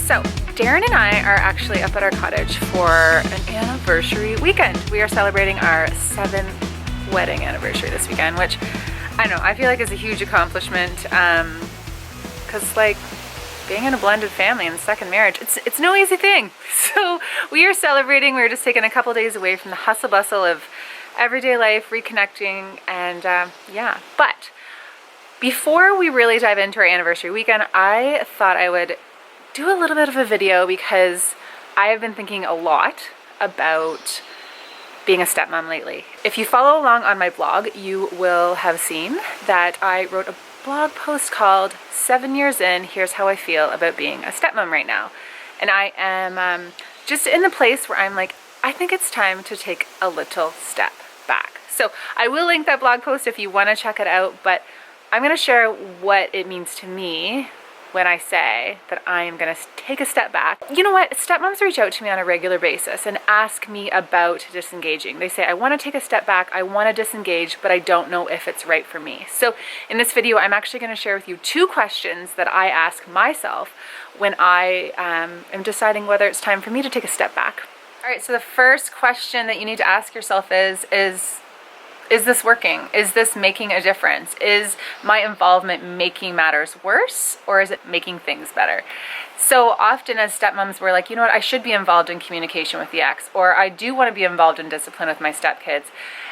So Darren and I are actually up at our cottage for an anniversary weekend. We are celebrating our 7th wedding anniversary this weekend, which I know, I feel like is a huge accomplishment, because like being in a blended family and second marriage, it's no easy thing. So we are celebrating. We're just taking a couple days away from the hustle bustle of everyday life, reconnecting, and yeah. But before we really dive into our anniversary weekend, I thought I would do a little bit of a video because I have been thinking a lot about being a stepmom lately. If you follow along on my blog, you will have seen that I wrote a blog post called 7 Years In, Here's How I Feel About Being a Stepmom Right Now. And I am just in the place where I'm like, I think it's time to take a little step back. So I will link that blog post if you want to check it out, but I'm going to share what it means to me when I say that I am going to take a step back. You know what? Stepmoms reach out to me on a regular basis and ask me about disengaging. They say, I want to take a step back, I want to disengage, but I don't know if it's right for me. So in this video, I'm actually going to share with you 2 questions that I ask myself when I am deciding whether it's time for me to take a step back. All right, so the first question that you need to ask yourself is this working? Is this making a difference? Is my involvement making matters worse, or is it making things better? So often as stepmoms, we're like, you know what, I should be involved in communication with the ex, or I do want to be involved in discipline with my stepkids.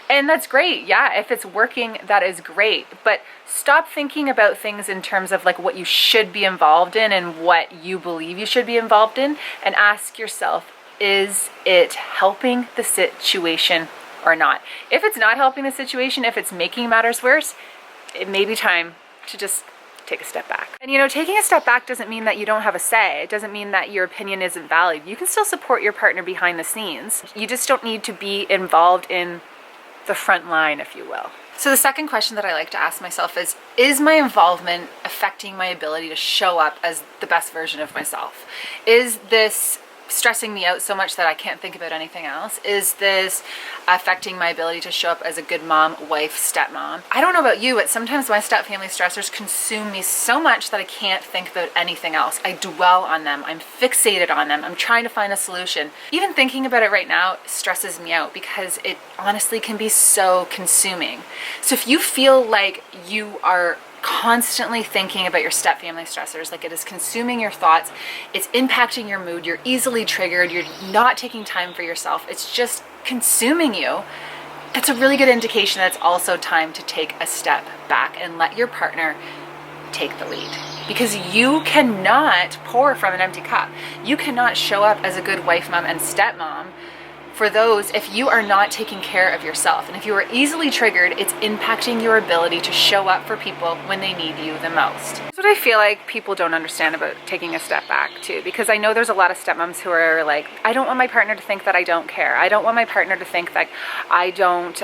And that's great. Yeah, if it's working, that is great. But stop thinking about things in terms of like what you should be involved in and what you believe you should be involved in, and ask yourself, is it helping the situation or not? If it's not helping the situation, if it's making matters worse, it may be time to just take a step back. And you know, taking a step back doesn't mean that you don't have a say. It doesn't mean that your opinion isn't valid. You can still support your partner behind the scenes. You just don't need to be involved in the front line, if you will. So the second question that I like to ask myself is my involvement affecting my ability to show up as the best version of myself? Is this stressing me out so much that I can't think about anything else? Is this affecting my ability to show up as a good mom, wife, stepmom? I don't know about you, but sometimes my step-family stressors consume me so much that I can't think about anything else. I dwell on them. I'm fixated on them. I'm trying to find a solution. Even thinking about it right now stresses me out because it honestly can be so consuming. So if you feel like you are constantly thinking about your step-family stressors, like it is consuming your thoughts, it's impacting your mood, you're easily triggered, you're not taking time for yourself, it's just consuming you, that's a really good indication that it's also time to take a step back and let your partner take the lead. Because you cannot pour from an empty cup. You cannot show up as a good wife, mom, and stepmom for those if you are not taking care of yourself. And if you are easily triggered, it's impacting your ability to show up for people when they need you the most. That's what I feel like people don't understand about taking a step back too, because I know there's a lot of stepmoms who are like, I don't want my partner to think that I don't care. I don't want my partner to think that I don't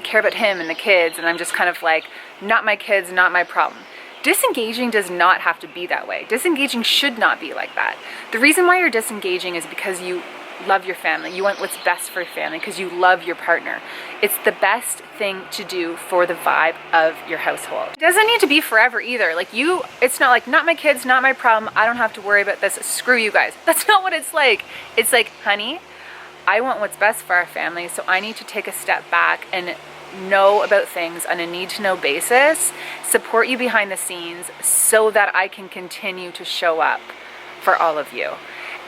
care about him and the kids, and I'm just kind of like, not my kids, not my problem. Disengaging does not have to be that way. Disengaging should not be like that. The reason why you're disengaging is because you love your family. You want what's best for your family because you love your partner. It's the best thing to do for the vibe of your household. It doesn't need to be forever either. Like it's not like, not my kids, not my problem, I don't have to worry about this, screw you guys. That's not what it's like. It's like, honey, I want what's best for our family, so I need to take a step back and know about things on a need-to-know basis, support you behind the scenes so that I can continue to show up for all of you.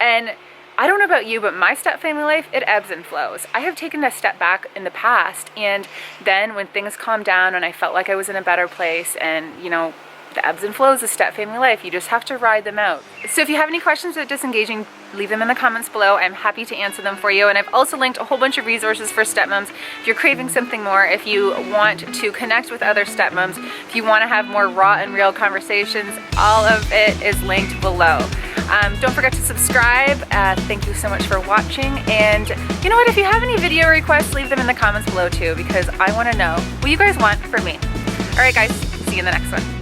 And I don't know about you, but my step-family life, it ebbs and flows. I have taken a step back in the past, and then when things calmed down and I felt like I was in a better place, and you know, the ebbs and flows of step-family life, you just have to ride them out. So if you have any questions about disengaging, leave them in the comments below. I'm happy to answer them for you. And I've also linked a whole bunch of resources for stepmoms. If you're craving something more, if you want to connect with other stepmoms, if you want to have more raw and real conversations, all of it is linked below. Don't forget to subscribe. Thank you so much for watching. And you know what? If you have any video requests, leave them in the comments below too, because I want to know what you guys want from me. All right, guys, see you in the next one.